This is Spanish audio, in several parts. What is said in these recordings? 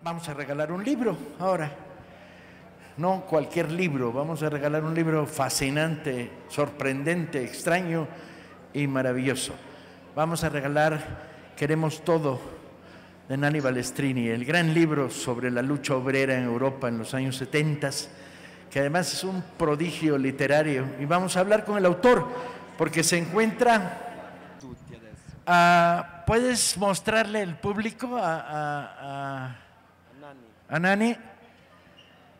Vamos a regalar un libro ahora, no cualquier libro, vamos a regalar un libro fascinante, sorprendente, extraño y maravilloso. Vamos a regalar Queremos Todo, de Nanni Balestrini, el gran libro sobre la lucha obrera en Europa en los años 70, que además es un prodigio literario. Y vamos a hablar con el autor, porque se encuentra... ¿Puedes mostrarle el público a Nanni?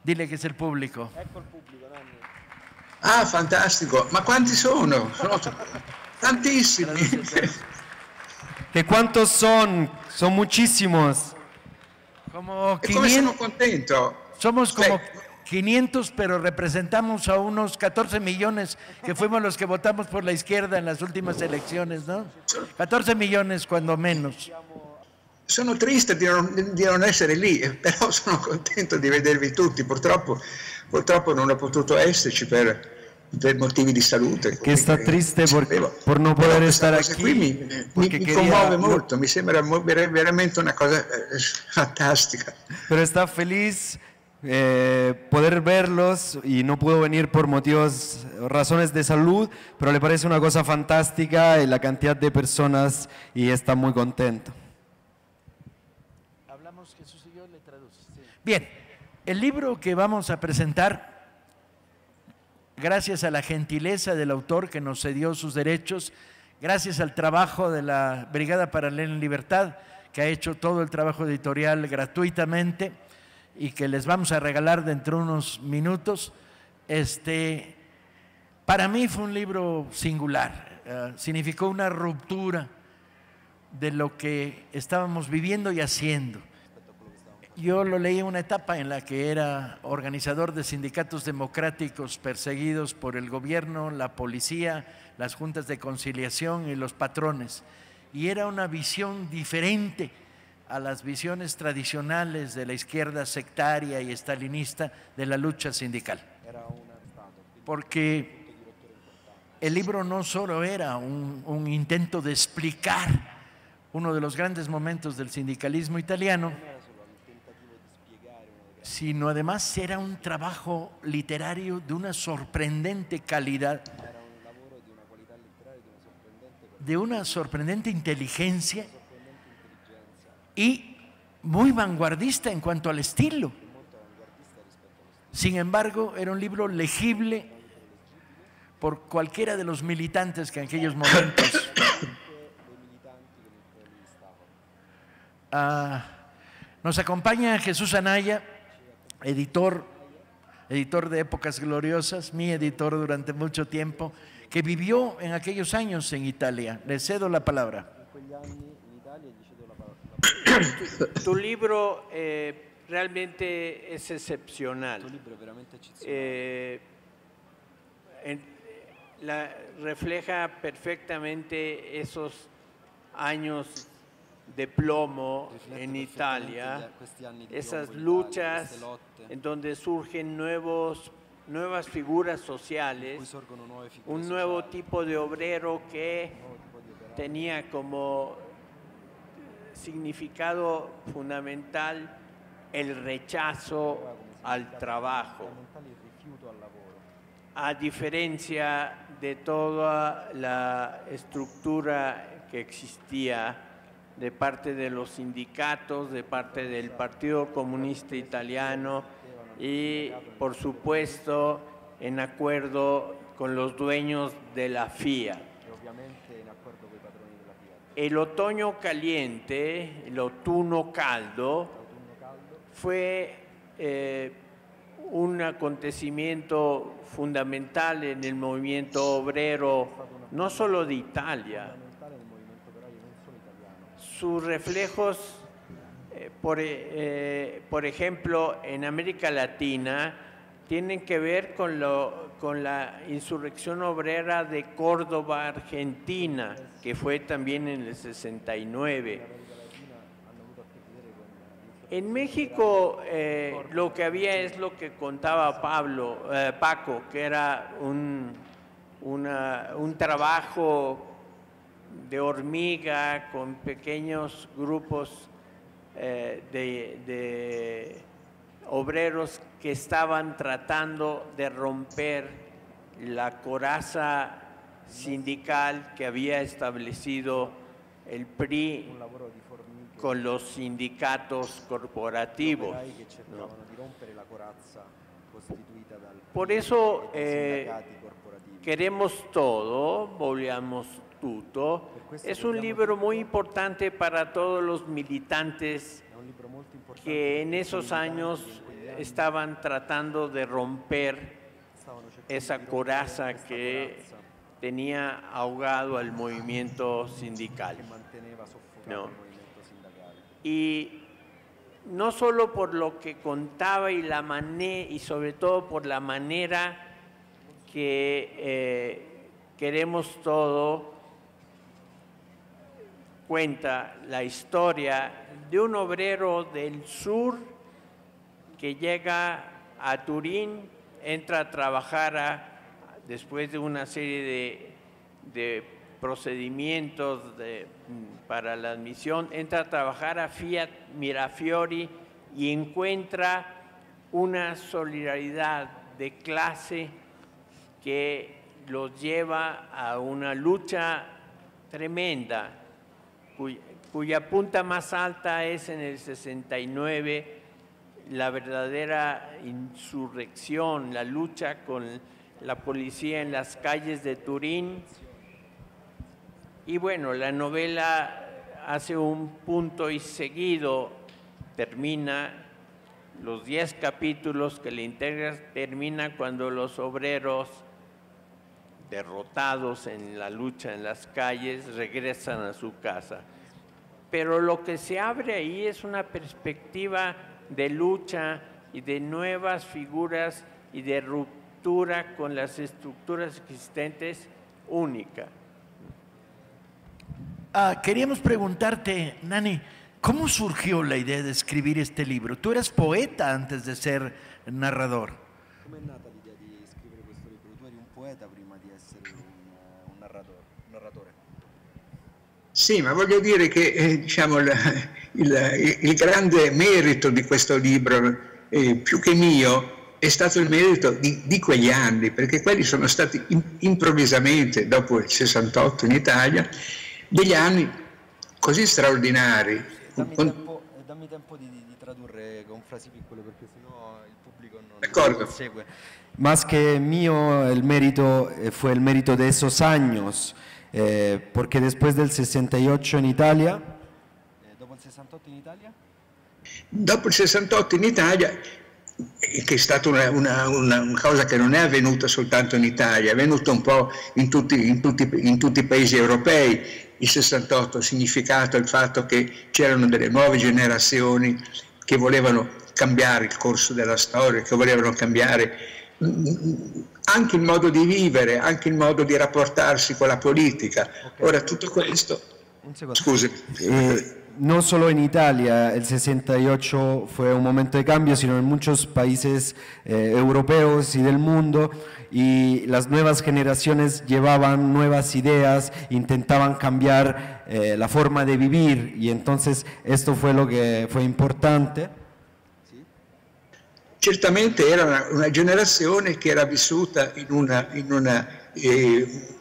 Dile che è il pubblico. Ecco il pubblico, Nanni. Ah, fantastico. Ma quanti sono? Sono tantissimi. ¿Que cuántos son? Son muchísimos. Como E come 500, sono contento. somos como 500, pero representamos a unos 14 millones que fuimos los que votamos por la izquierda en las últimas elecciones, ¿no? 14 millones cuando menos. Sono triste di non essere lì, però sono contento di vedervi tutti. Purtroppo non ho potuto esserci per motivi di salute. Que está triste por no poder estar aquí. Mi commuove molto, mi sembra veramente una cosa fantastica. Pero está feliz poder verlos y no pudo venir por razones de salud, pero le parece una cosa fantástica la cantidad de personas y está muy contento. Hablamos Jesús y yo, le traduces. Sí. Bien, el libro que vamos a presentar, gracias a la gentileza del autor que nos cedió sus derechos, gracias al trabajo de la Brigada Paralela en Libertad, que ha hecho todo el trabajo editorial gratuitamente y que les vamos a regalar dentro de unos minutos. Para mí fue un libro singular, significó una ruptura de lo que estábamos viviendo y haciendo. Yo lo leí en una etapa en la que era organizador de sindicatos democráticos perseguidos por el gobierno, la policía, las juntas de conciliación y los patrones. Y era una visión diferente a las visiones tradicionales de la izquierda sectaria y estalinista de la lucha sindical. Porque el libro no solo era un intento de explicar uno de los grandes momentos del sindicalismo italiano, sino además era un trabajo literario de una sorprendente calidad, de una sorprendente inteligencia y muy vanguardista en cuanto al estilo. Sin embargo, era un libro legible por cualquiera de los militantes que en aquellos momentos nos acompaña Jesús Anaya, editor de Épocas Gloriosas, mi editor durante mucho tiempo, que vivió en aquellos años en Italia. Le cedo la palabra. Tu libro realmente es excepcional. Refleja perfectamente esos años de plomo en Italia, esas luchas en donde surgen nuevas figuras sociales, un nuevo tipo de obrero que tenía como significado fundamental el rechazo al trabajo, a diferencia de toda la estructura que existía de parte de los sindicatos, de parte del Partido Comunista Italiano y, por supuesto, en acuerdo con los dueños de la FIA. El otoño caliente, el autunno caldo, fue un acontecimiento fundamental en el movimiento obrero, no solo de Italia. Sus reflejos, por ejemplo, en América Latina, tienen que ver con la insurrección obrera de Córdoba, Argentina, que fue también en el 69. En México lo que había es lo que contaba Paco, que era un trabajo de hormiga con pequeños grupos de obreros que estaban tratando de romper la coraza sindical que había establecido el PRI con los sindicatos corporativos, ¿no? Por eso queremos todo, vogliamo tutto. Es un libro muy importante para todos los militantes que en esos años estaban tratando de romper esa coraza que tenía ahogado al movimiento sindical, ¿no? Y no solo por lo que contaba y sobre todo por la manera que queremos todo, cuenta la historia de un obrero del sur que llega a Turín, entra a trabajar después de una serie de procedimientos para la admisión, entra a trabajar a Fiat Mirafiori y encuentra una solidaridad de clase que los lleva a una lucha tremenda, cuya punta más alta es en el 69, la verdadera insurrección, la lucha con la policía en las calles de Turín. Y bueno, la novela hace un punto y seguido, termina, los 10 capítulos que le integran, termina cuando los obreros derrotados en la lucha en las calles regresan a su casa. Pero lo que se abre ahí es una perspectiva de lucha y de nuevas figuras y de ruptura con las estructuras existentes única. Queríamos preguntarte, Nanni, ¿cómo surgió la idea de escribir este libro? Tú eras poeta antes de ser narrador. ¿Cómo es nata l'idea di scrivere questo libro? Tu eri un poeta prima di essere un narratore. Sì, ma voglio dire che diciamo, il grande merito di questo libro, più che mio, è stato il merito di quegli anni, perché quelli sono stati improvvisamente, dopo il 68 in Italia, degli anni così straordinari. Dammi tempo di tradurre con frasi piccole, perché sennò il pubblico non segue. Más que mío, el mérito fue el mérito de esos años, porque después del 68 en Italia, dopo il 68 in Italia? Dopo il 68 in Italia, che è stata una cosa che non è avvenuta soltanto in Italia, è avvenuta un po' in tutti i paesi europei. Il 68 ha significato il fatto che c'erano delle nuove generazioni che volevano cambiare il corso della storia, che volevano cambiare anche il modo di vivere, anche il modo di rapportarsi con la politica. Ora tutto questo... Scusi. No solo en Italia el 68 fue un momento de cambio, sino en muchos países europeos y del mundo, y las nuevas generaciones llevaban nuevas ideas, intentaban cambiar la forma de vivir, y entonces esto fue lo que fue importante. Certamente era una generazione che era vissuta in una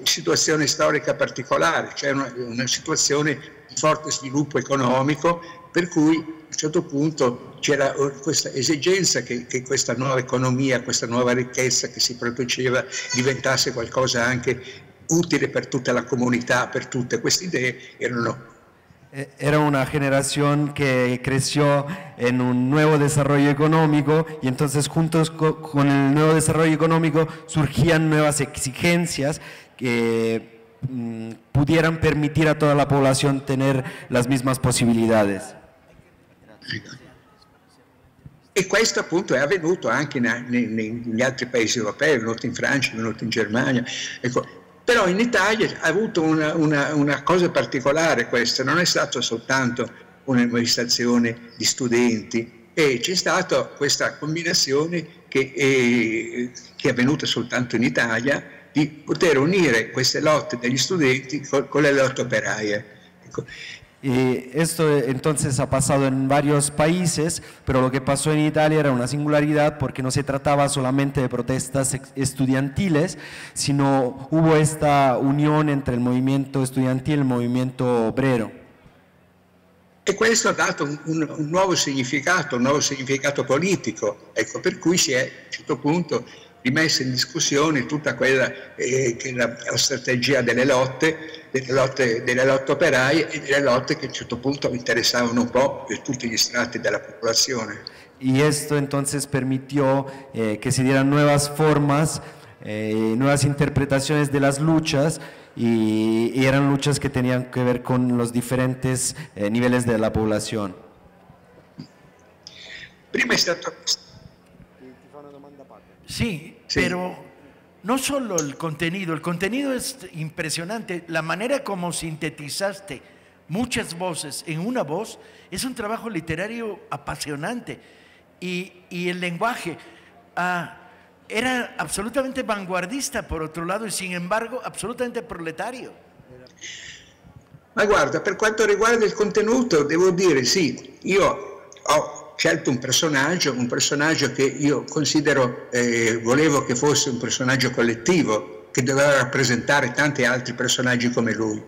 situazione storica particolare, cioè una situazione di forte sviluppo economico, per cui a un certo punto c'era questa esigenza che questa nuova economia, questa nuova ricchezza che si produceva diventasse qualcosa anche utile per tutta la comunità, per tutte queste idee erano... Era una generación que creció en un nuevo desarrollo económico, y entonces juntos con el nuevo desarrollo económico surgían nuevas exigencias que pudieran permitir a toda la población tener las mismas possibilidades. E questo appunto è avvenuto anche negli altri paesi europei, è venuto in Francia, è venuto in Germania. Ecco. Però in Italia ha avuto una cosa particolare questa, non è stata soltanto una manifestazione di studenti, e c'è stata questa combinazione che è avvenuta soltanto in Italia, di poter unire queste lotte degli studenti con le lotte operaie. Ecco. Esto entonces ha pasado en varios países, pero lo que pasó en Italia era una singularidad porque no se trataba solamente de protestas estudiantiles, sino hubo esta unión entre il movimento estudiantile e il movimento obrero. E questo ha dato un nuovo significato politico, ecco, per cui si è a un certo punto rimessa in discussione tutta quella che è la strategia delle lotte operaie e delle lotte che a un certo punto interessavano un po' per tutti gli strati della popolazione. Y esto entonces permitió que se dieran nuevas formas, nuevas interpretaciones de las luchas y eran luchas que tenían que ver con los diferentes niveles de la población. Prima è stato... Sí, Sí. pero no solo el contenido es impresionante, la manera como sintetizaste muchas voces en una voz es un trabajo literario apasionante y el lenguaje era absolutamente vanguardista por otro lado y sin embargo absolutamente proletario. Ma guarda, per quanto riguarda il contenuto, devo dire sì, io ho scelto un personaggio che io considero, volevo che fosse un personaggio collettivo, che doveva rappresentare tanti altri personaggi come lui.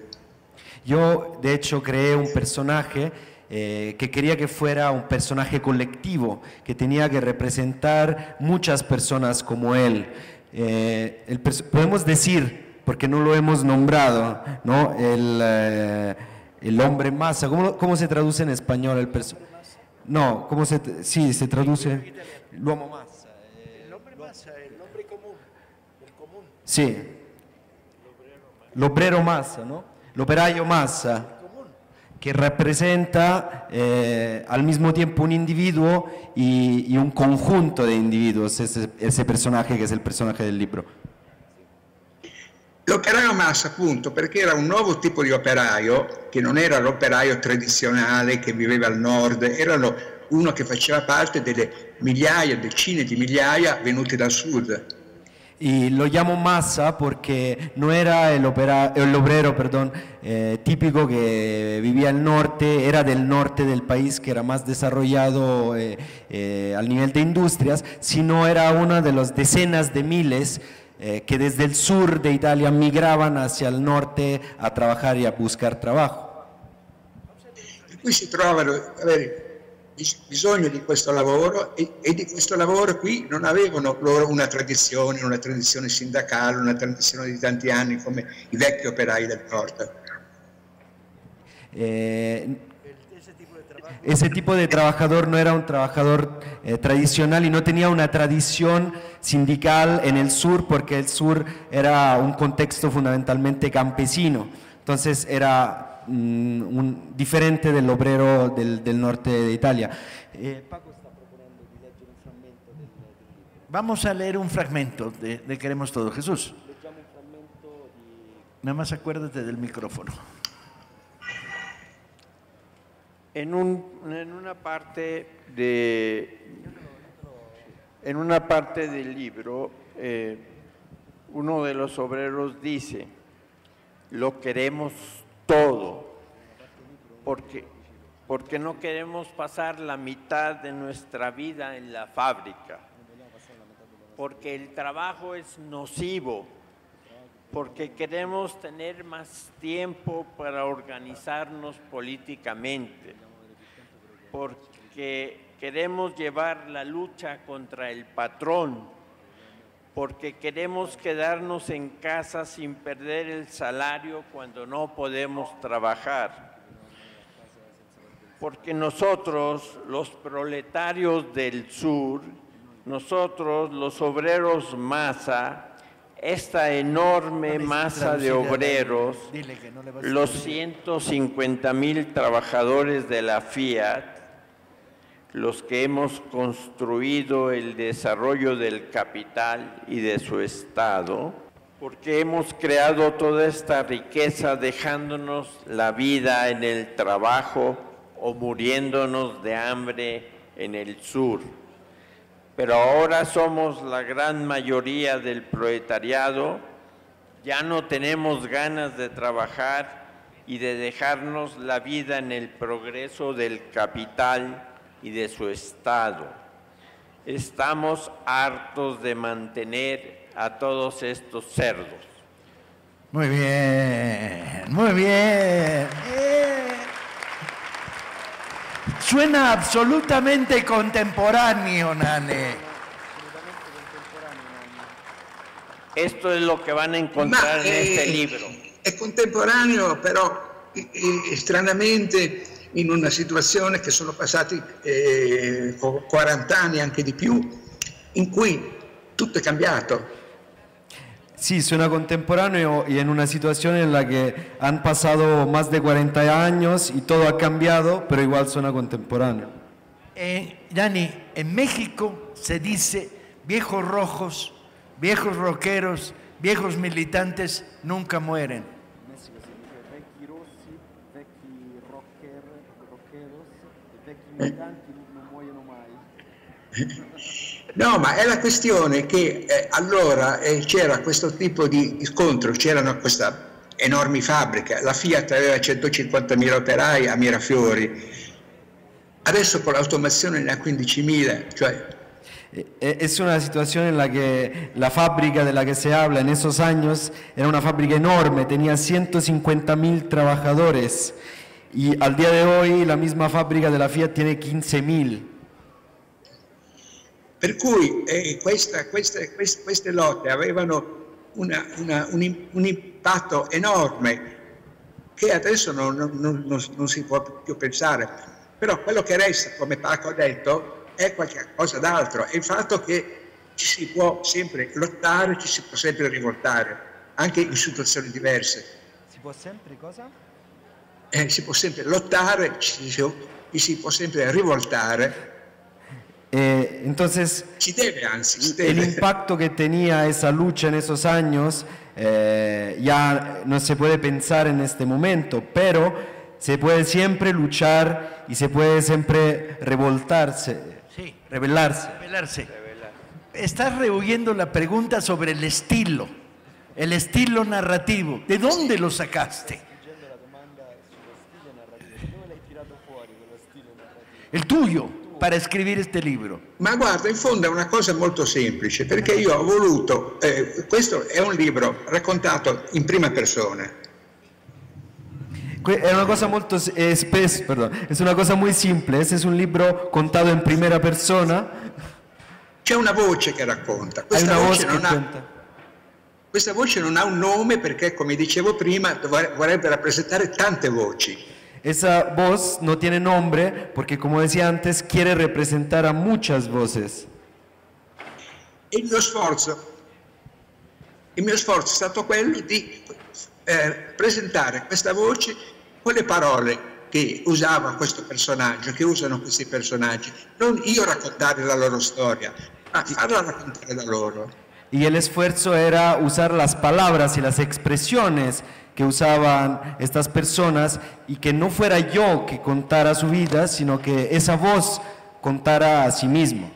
Yo, de hecho, creé un personaje que quería que fuera un personaje colectivo, que tenía que representar muchas personas como él. Podemos decir, porque no lo hemos nombrado, ¿no? El hombre masa. ¿Cómo se traduce en español el personaje? No, sí, se traduce l'uomo massa. El hombre masa, el hombre común, el común. Sí, l'obrero massa, ¿no? L'operaio massa, que representa al mismo tiempo un individuo y un conjunto de individuos, ese personaje que es el personaje del libro. L'operaio massa, appunto, perché era un nuovo tipo di operaio, che non era l'operaio tradizionale che viveva al nord, era uno che faceva parte delle migliaia, decine di migliaia venuti dal sud. Y lo llamo masa porque no era el obrero, típico que vivía al norte, era del norte del país que era más desarrollado al nivel de industrias, sino era una de las decenas de miles que desde el sur de Italia migraban hacia el norte a trabajar y a buscar trabajo. Per cui si trovano avere bisogno di questo lavoro e di questo lavoro qui non avevano loro una tradizione sindacale, una tradizione di tanti anni come i vecchi operai del nord. Ese tipo de trabajador no era un trabajador tradicional y no tenía una tradición sindical en el sur porque el sur era un contexto fundamentalmente campesino, entonces era diferente del obrero del norte de Italia. Paco está proponiendo di leggere un fragmento del libro. Vamos a leer un fragmento de Queremos Todo. Jesús, Leggiamo un frammento di... nada más acuérdate del micrófono. En una parte del libro, uno de los obreros dice: lo queremos todo, porque no queremos pasar la mitad de nuestra vida en la fábrica, porque el trabajo es nocivo, porque queremos tener más tiempo para organizarnos políticamente, porque queremos llevar la lucha contra el patrón, porque queremos quedarnos en casa sin perder el salario cuando no podemos trabajar, porque nosotros, los proletarios del sur, nosotros, los obreros masa, esta enorme masa de obreros, los 150,000 trabajadores de la Fiat, los que hemos construido el desarrollo del capital y de su Estado, porque hemos creado toda esta riqueza dejándonos la vida en el trabajo o muriéndonos de hambre en el sur. Pero ahora somos la gran mayoría del proletariado, ya no tenemos ganas de trabajar y de dejarnos la vida en el progreso del capital y de su estado. Estamos hartos de mantener a todos estos cerdos. Muy bien, muy bien. Suena absolutamente contemporáneo, Nane. Esto es lo que van a encontrar en este libro. È contemporaneo, però stranamente in una situazione che sono passati 40 anni, anche di più, in cui tutto è cambiato. Sí, suena contemporáneo y en una situación en la que han pasado más de 40 años y todo ha cambiado, pero igual suena contemporáneo. Dani, en México se dice viejos rojos, viejos rockeros, viejos militantes nunca mueren. No, ma è la questione che allora c'era questo tipo di scontro, c'erano questa enormi fabbrica, la Fiat aveva 150.000 operai a Mirafiori, adesso con l'automazione ne ha 15.000, cioè... Es una situación en la que la fábrica de la que se habla en esos años era una fábrica enorme, tenía 150.000 trabajadores y al día de hoy la misma fábrica de la Fiat tiene 15.000. Per cui queste lotte avevano un impatto enorme che adesso non si può più pensare, però quello che resta, come Paco ha detto, è qualcosa d'altro, è il fatto che ci si può sempre lottare, ci si può sempre rivoltare, anche in situazioni diverse. Si può sempre cosa? Si può sempre lottare, ci si può sempre rivoltare. Entonces, el impacto que tenía esa lucha en esos años ya no se puede pensar en este momento, pero se puede siempre luchar y se puede siempre revoltarse. Sí. Rebelarse. Estás rehuyendo la pregunta sobre el estilo narrativo. ¿De dónde lo sacaste? El tuyo, para escribir este libro. Ma guarda, in fondo è una cosa molto semplice, perché io ho voluto, questo è un libro raccontato in prima persona. Es una cosa es una cosa muy simple, ese es un libro contado en primera persona. C'è una voce che racconta, Hay una voz questa voce non ha un nome perché, come dicevo prima, vorrebbe rappresentare tante voci. Esa voz no tiene nombre porque, como decía antes, quiere representar a muchas voces. Il mio sforzo è stato quello di presentare questa voce con le parole che usava questo personaggio, che usano questi personaggi, non io raccontare la loro storia, ma farla raccontare da loro. Y el esfuerzo era usar las palabras y las expresiones que usaban estas personas y que no fuera yo que contara su vida, sino que esa voz contara a sí mismo.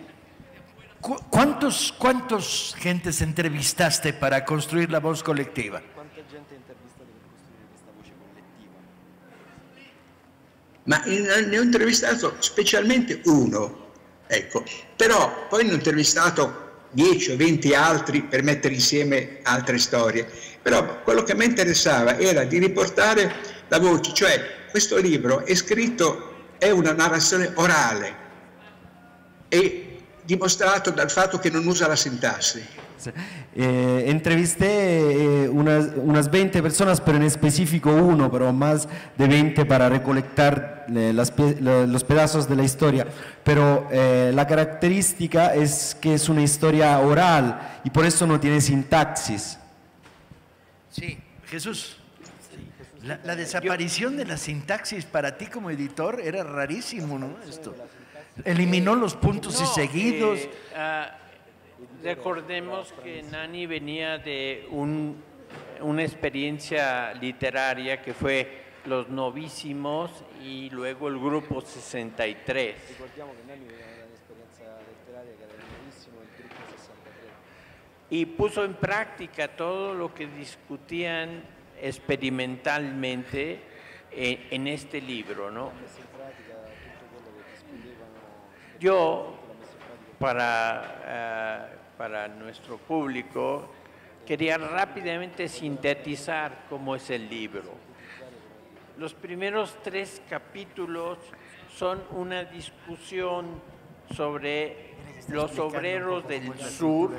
¿Cuántos gentes entrevistaste para construir la voz colectiva? Ma ne ho intervistato specialmente uno, ecco, però poi ne ho intervistato 10 o 20 altri per mettere insieme altre storie, però quello che mi interessava era di riportare la voce, cioè questo libro è scritto, è una narrazione orale e dimostrato dal fatto che non usa la sintassi. Entrevisté unas 20 personas, pero en específico uno, pero más de 20 para recolectar los pedazos de la historia. Pero la característica es que es una historia oral y por eso no tiene sintaxis. Sí, Jesús. La desaparición de la sintaxis para ti como editor era rarísimo, ¿no? Esto eliminó los puntos y seguidos. Recordemos que Nani venía de una experiencia literaria que fue Los Novísimos y luego el Grupo 63. Y puso en práctica todo lo que discutían experimentalmente en este libro, ¿no? Yo, para nuestro público, quería rápidamente sintetizar cómo es el libro. Los primeros 3 capítulos son una discusión sobre los obreros del sur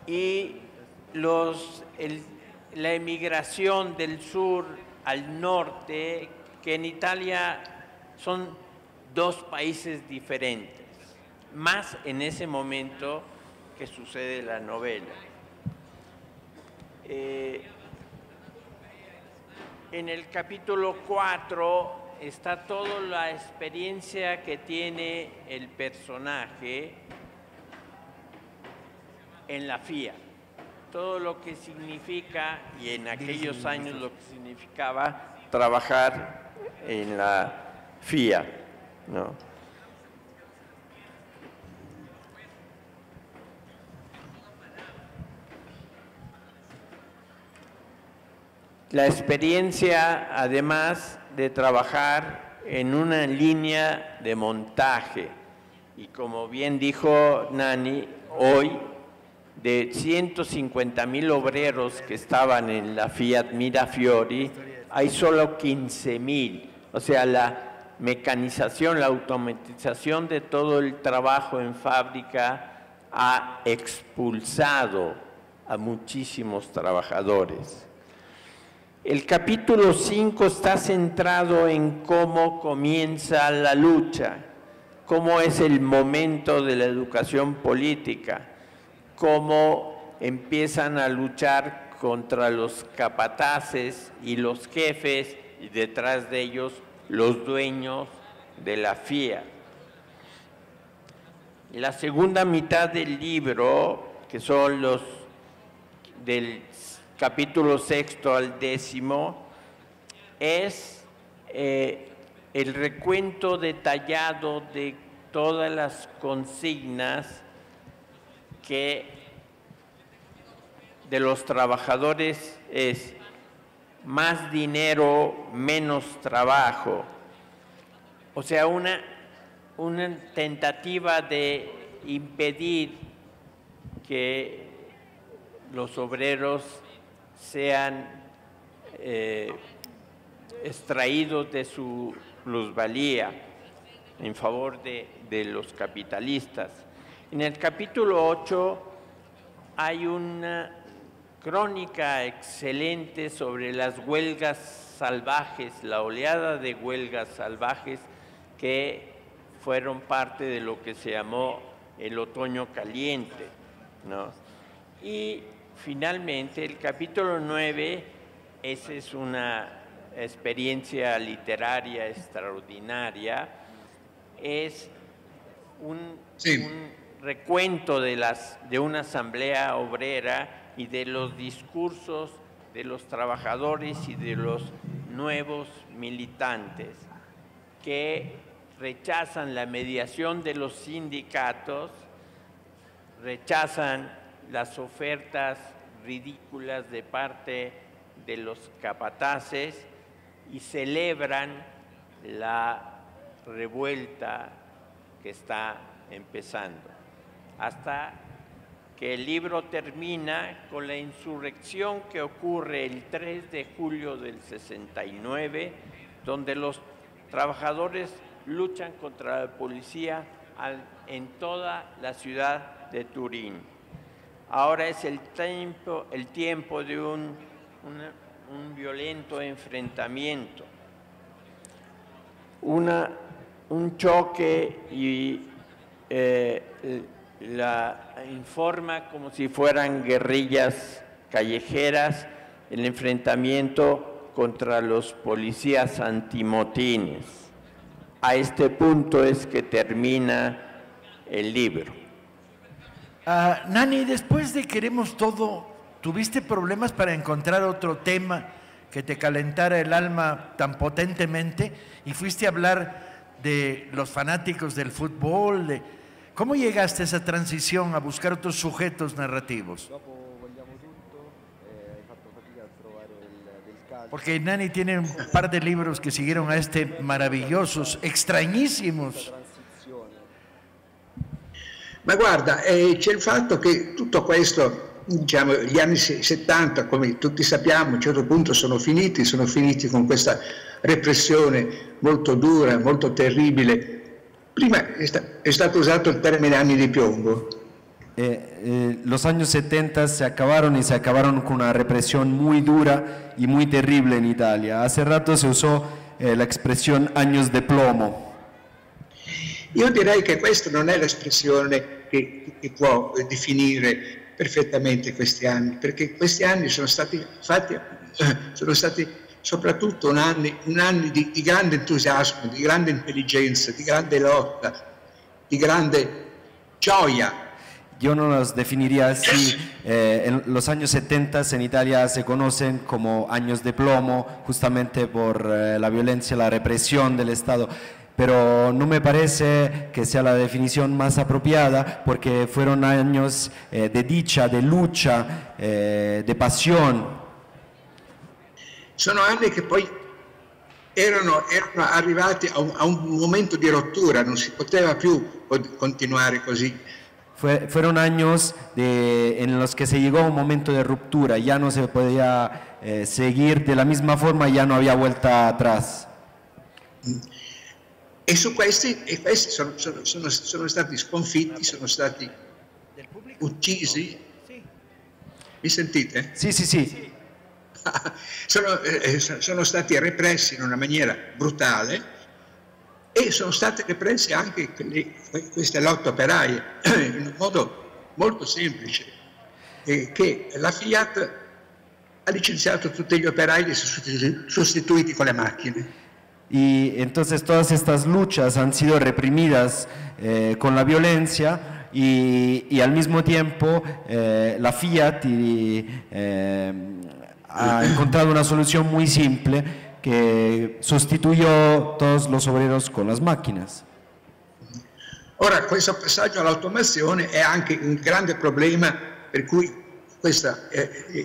y la emigración del sur al norte, que en Italia son 2 países diferentes, más en ese momento que sucede la novela. En el capítulo 4 está toda la experiencia que tiene el personaje en la FIA, todo lo que significa, y en aquellos años lo que significaba trabajar en la FIA, ¿no? La experiencia, además de trabajar en una línea de montaje, y como bien dijo Nani, hoy de 150.000 obreros que estaban en la Fiat Mirafiori, hay solo 15.000. O sea, la mecanización, la automatización de todo el trabajo en fábrica ha expulsado a muchísimos trabajadores. El capítulo 5 está centrado en cómo comienza la lucha, cómo es el momento de la educación política, cómo empiezan a luchar contra los capataces y los jefes, y detrás de ellos los dueños de la FIA. La segunda mitad del libro, que son los del capítulo 6 al 10, es el recuento detallado de todas las consignas de los trabajadores es más dinero, menos trabajo. O sea, una tentativa de impedir que los obreros sean extraídos de su plusvalía en favor de los capitalistas. En el capítulo 8 hay una crónica excelente sobre las huelgas salvajes, la oleada de huelgas salvajes que fueron parte de lo que se llamó el otoño caliente, ¿no? Y finalmente el capítulo 9, esa es una experiencia literaria extraordinaria, es un recuento de una asamblea obrera y de los discursos de los trabajadores y de los nuevos militantes que rechazan la mediación de los sindicatos, rechazan las ofertas ridículas de parte de los capataces y celebran la revuelta que está empezando, hasta que el libro termina con la insurrección que ocurre el 3 de julio del 69, donde los trabajadores luchan contra la policía en toda la ciudad de Turín. Ahora es el tiempo de un violento enfrentamiento, un choque, y la informa como si fueran guerrillas callejeras, el enfrentamiento contra los policías antimotines. A este punto es que termina el libro. Nani, después de Queremos Todo, ¿tuviste problemas para encontrar otro tema que te calentara el alma tan potentemente? Y fuiste a hablar de los fanáticos del fútbol. ¿Cómo llegaste a esa transición a buscar otros sujetos narrativos? Dopo Vogliamo Tutto, hai fatto fatica a trovare Porque Nani tiene un par de libros que siguieron a este maravillosos, extrañísimos. Ma guarda, c'è il fatto che tutto questo, diciamo, gli anni 70, come tutti sappiamo, a un certo punto sono finiti con questa repressione molto dura, molto terribile. Prima è stato usato il termine anni di piombo. Los años 70 se acabaron y se acabaron con una represión muy dura y muy terrible en Italia. Hace rato se usó la expresión años de plomo. Io direi che questa non è l'espressione che può definire perfettamente questi anni, perché questi anni sono stati soprattutto un anni di grande entusiasmo, di grande intelligenza, di grande lotta, di grande gioia. Yo no los definiría así. En los años 70 en Italia se conocen como años de plomo, justamente por la violencia, la represión del Estado. Pero no me parece que sea la definición más apropiada, porque fueron años de dicha, de lucha, de pasión. Sono anni che poi erano arrivati a un momento di rottura, non si poteva più continuare così. Fueron años en los que se llegó a un momento de ruptura, ya no se podía seguir de la misma forma, ya no había vuelta atrás. E questi sono stati sconfitti, sono stati uccisi. Mi sentite? Sì, sì, sì. Sono stati repressi in una maniera brutale. E sono state represse anche queste lotte operaie in un modo molto semplice, che la Fiat ha licenziato tutti gli operai e sostituiti con le macchine. Y entonces todas estas luchas han sido reprimidas con la violencia y al mismo tiempo la Fiat ha encontrado una solución muy simple che sostituyó todos los obreros con las máquinas. Ora, questo passaggio all'automazione è anche un grande problema, per cui questa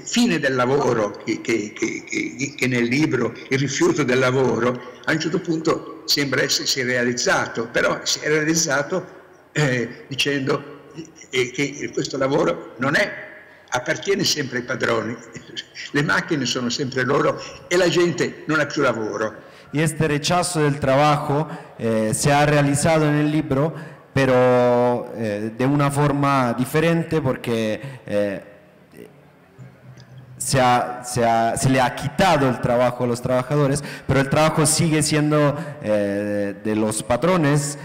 fine del lavoro che nel libro, il rifiuto del lavoro, a un certo punto sembra essersi realizzato, però si è realizzato dicendo che questo lavoro non appartiene sempre ai padroni, le macchine sono sempre loro e la gente non ha più lavoro. Y este rechazo del trabajo se ha realizado en el libro, pero de una forma diferente, porque se le ha quitado el trabajo a los trabajadores, pero el trabajo sigue siendo de los patrones,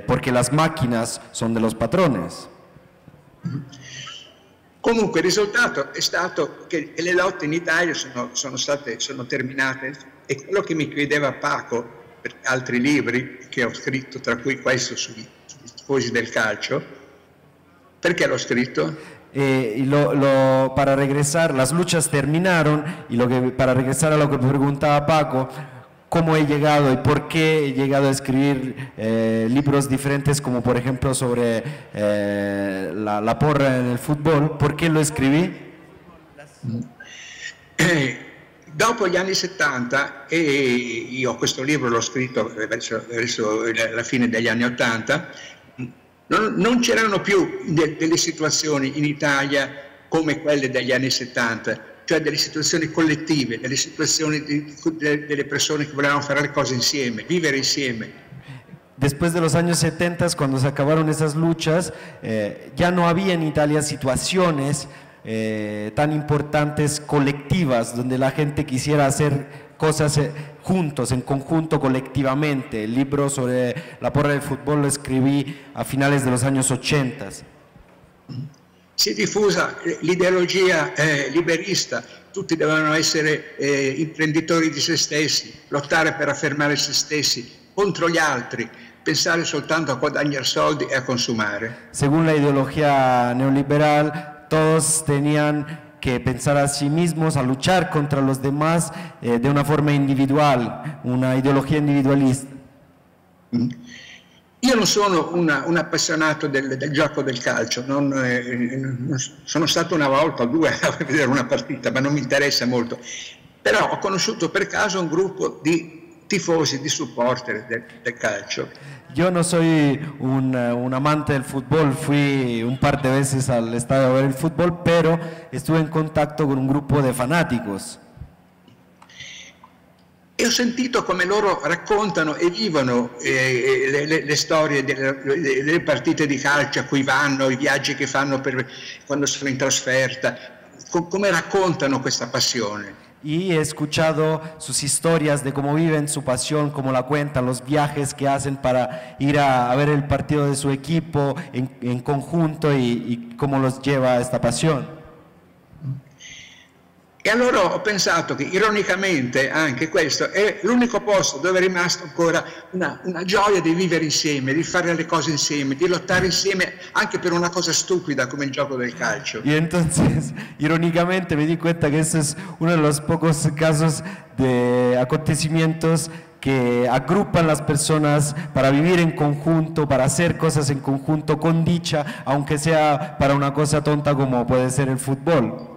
porque las máquinas son de los patrones. Comunque il risultato è stato che le lotte in Italia sono terminate, e quello che mi chiedeva Paco per altri libri che ho scritto, tra cui questo sugli tifosi del calcio, perché l'ho scritto? Para regresar, las luchas terminaron, y para regresar a lo que preguntaba Paco, cómo he llegado y por qué he llegado a escribir libros diferentes, como por ejemplo sobre la porra en el fútbol. ¿Por qué lo escribí? Dopo gli anni 70, e io questo libro l'ho scritto verso la fine degli anni 80, non c'erano più delle situazioni in Italia come quelle degli anni 70, cioè delle situazioni collettive, delle situazioni delle persone che volevano fare le cose insieme, vivere insieme. Después de los años 70, cuando se acabaron esas luchas, ya no había en Italia situaciones tan importantes colectivas, donde la gente quisiera hacer cosas juntos, en conjunto, colectivamente. El libro sobre la porra del fútbol lo escribí a finales de los años 80. Si è diffusa l'ideologia liberista, tutti devono essere imprenditori di se stessi, lottare per affermare se stessi contro gli altri, pensare soltanto a guadagnare soldi e a consumare. Según la ideología neoliberal, todos tenían que pensar a sí mismos, a luchar contra los demás de una forma individual, una ideología individualista. Io non sono un appassionato del gioco del calcio, sono stato una volta o due a vedere una partita, ma non mi interessa molto. però ho conosciuto per caso un gruppo di tifosi, di supporter del calcio. Yo no soy un amante del fútbol, fui un par de veces al estadio a ver el fútbol, pero estuve en contacto con un grupo de fanáticos. E ho sentito come loro raccontano e vivono le storie delle partite di calcio a cui vanno, i viaggi che fanno quando sono in trasferta, come raccontano questa passione. Y he escuchado sus historias de cómo viven su pasión, cómo la cuentan, los viajes que hacen para ir a ver el partido de su equipo en conjunto y cómo los lleva esta pasión. E allora ho pensato che ironicamente anche questo è l'unico posto dove è rimasto ancora una gioia di vivere insieme, di fare le cose insieme, di lottare insieme anche per una cosa stupida come il gioco del calcio. Y entonces, irónicamente, me di cuenta que ese es uno de los pocos casos de acontecimientos que agrupan las personas para vivir en conjunto, para hacer cosas en conjunto con dicha, aunque sea para una cosa tonta como puede ser el fútbol.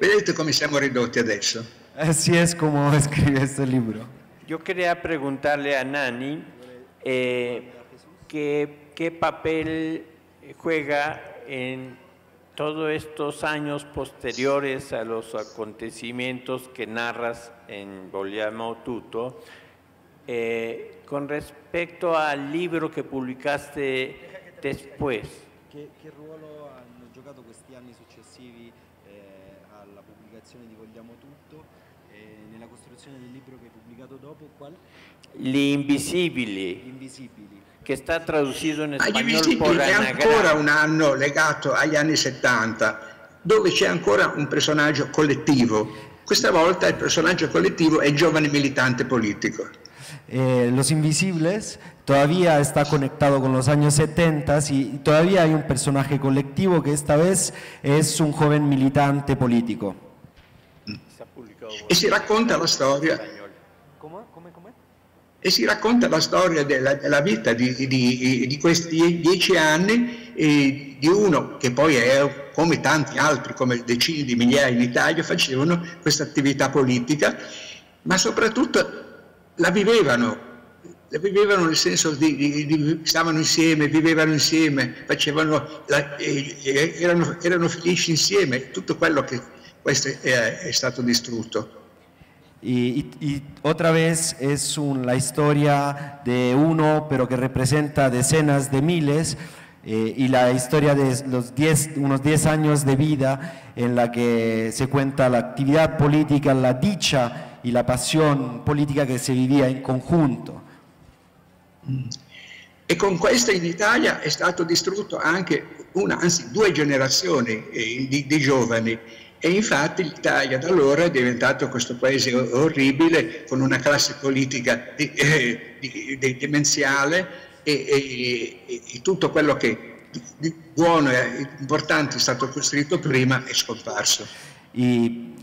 Vedete come siamo ridotti adesso? Así es como escribe este libro. Yo quería preguntarle a Nani qué papel juega en todos estos años posteriores a los acontecimientos que narras en Vogliamo Tutto, con respecto al libro que publicaste después. Che ruolo hanno giocato questi anni successivi alla pubblicazione di Vogliamo Tutto nella costruzione del libro che hai pubblicato dopo? ¿Cuál? Gli Invisibili, Invisibili. che sta traducido in Gli spagnolo Invisibili por è ancora Anagrama. un anno legato agli anni 70, dove c'è ancora un personaggio collettivo. Questa volta il personaggio collettivo è il giovane militante politico. Los Invisibles todavía está conectado con los años 70 y todavía hay un personaje colectivo que esta vez es un joven militante político. E si racconta la storia. E si racconta la storia della vita di questi 10 anni di uno che poi è, come tanti altri, come decine di migliaia in Italia, facevano questa attività politica, ma soprattutto la vivevano nel senso di stavano insieme, vivevano insieme, erano felici insieme, tutto quello che questo è stato distrutto. Y otra vez es la historia de uno, pero que representa decenas de miles, y la historia de unos 10 años de vida en la que se cuenta la actividad política, la dicha y la pasión política que se vivía in conjunto. E con questo in Italia è stato distrutto anche anzi 2 generazioni di giovani, e infatti l'Italia da allora è diventato questo paese orribile con una classe politica demenziale e tutto quello che di buono e importante è stato costruito prima è scomparso. Y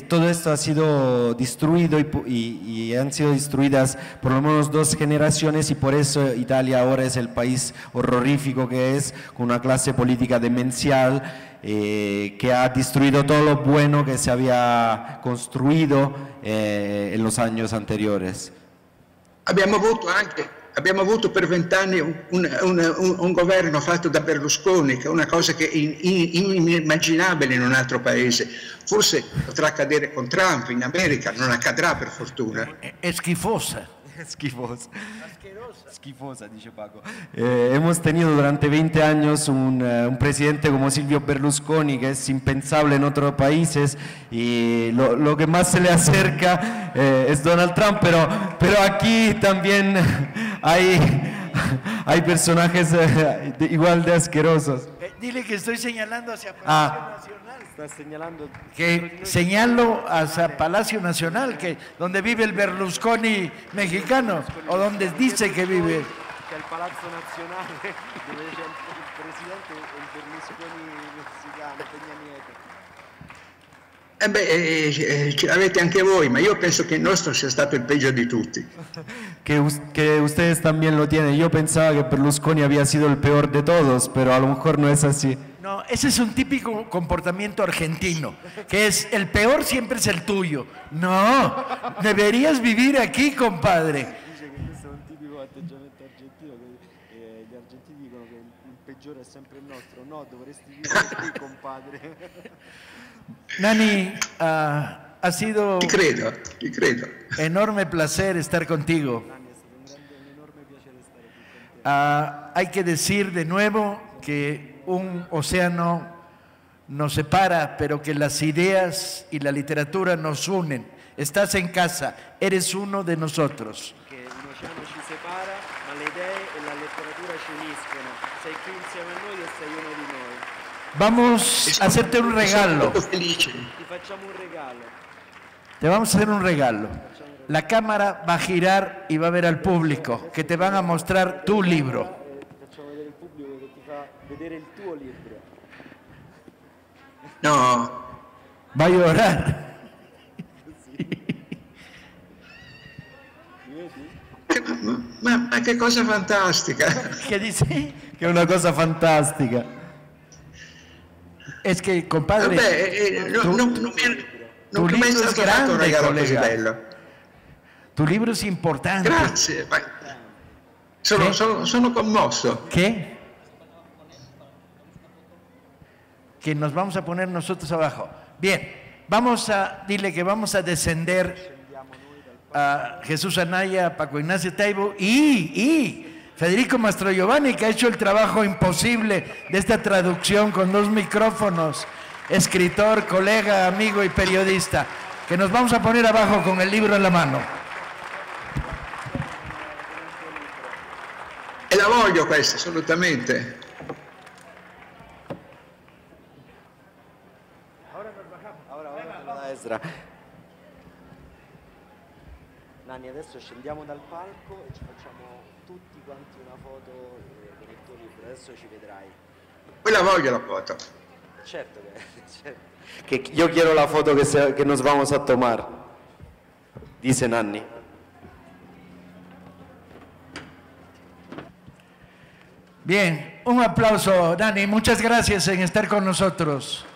todo esto ha sido destruido y han sido destruidas por lo menos 2 generaciones, y por eso Italia ahora es el país horrorífico que es, con una clase política demencial que ha destruido todo lo bueno que se había construido en los años anteriores. Abbiamo avuto per 20 anni un governo fatto da Berlusconi, che è una cosa che è inimmaginabile in un altro paese. Forse potrà accadere con Trump in America, non accadrà per fortuna. È schifosa. Esquifosa, dice Paco. Hemos tenido durante 20 años un presidente como Silvio Berlusconi, que es impensable en otros países, y lo que más se le acerca es Donald Trump, pero aquí también hay personajes igual de asquerosos. Dile que estoy señalando hacia Palacio Nacional. Estás señalando. Que señalo hacia Palacio Nacional, donde vive el Berlusconi mexicano, o donde dice que vive. Que al Palazzo Nazionale dove c'è il presidente, il Berlusconi messicano, Peña Nieto. Ce l'avete anche voi, ma io penso che il nostro sia stato il peggio di tutti. Que ustedes también lo tienen. Yo pensaba que Berlusconi había sido el peor de todos, pero a lo mejor no es así. No, ese es un típico comportamiento argentino, que es el peor siempre es el tuyo. No, deberías vivir aquí, compadre. Dice che questo è un tipico atteggiamento argentino, che gli argentini dicono che il peggiore è sempre il nostro. No, dovresti vivere qui, compadre. Nani, ha sido Ti credo. enorme placer estar contigo. Nanni, è stato un enorme piacere stare qui con te. Hay que decir de nuevo que un océano nos separa, pero que las ideas y la literatura nos unen. Estás en casa, eres uno de nosotros. Che un oceano ci separa, ma le idee e la letteratura ci uniscono. Sei qui insieme a noi e sei uno di noi. Vamos a hacerte un Sono regalo. molto felice. Ti facciamo un regalo. Te vamos a hacer un regalo. La cámara va a girar y va a ver al público que te van a mostrar tu libro. Facciamo vedere il pubblico che ti fa vedere il tuo libro. No, Va a llorar. ma che cosa fantastica. ¿Qué dice? Che è una cosa fantastica. Es que, compadre, Vabbè, tu non mi è mai libro es stato fatto un grande, regalo così colega. bello. Tu libro es importante. Grazie, sono commosso. ¿Qué? Que nos vamos a poner nosotros abajo. Bien, dile que vamos a descender a Jesús Anaya, Paco Ignacio Taibo y Federico Mastrogiovanni, que ha hecho el trabajo imposible de esta traducción con 2 micrófonos, escritor, colega, amigo y periodista, que nos vamos a poner abajo con el libro en la mano. E la voglio questa, assolutamente. Ora da Ezra. Nanni, adesso scendiamo dal palco e ci facciamo tutti quanti una foto con il tuo libro. Adesso ci vedrai. Quella voglio la foto. Certo que yo quiero la foto que nos vamos a tomar, dice Nanni. Bien, un aplauso, Nani, muchas gracias en estar con nosotros.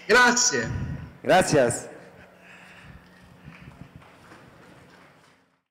Grazie. Gracias.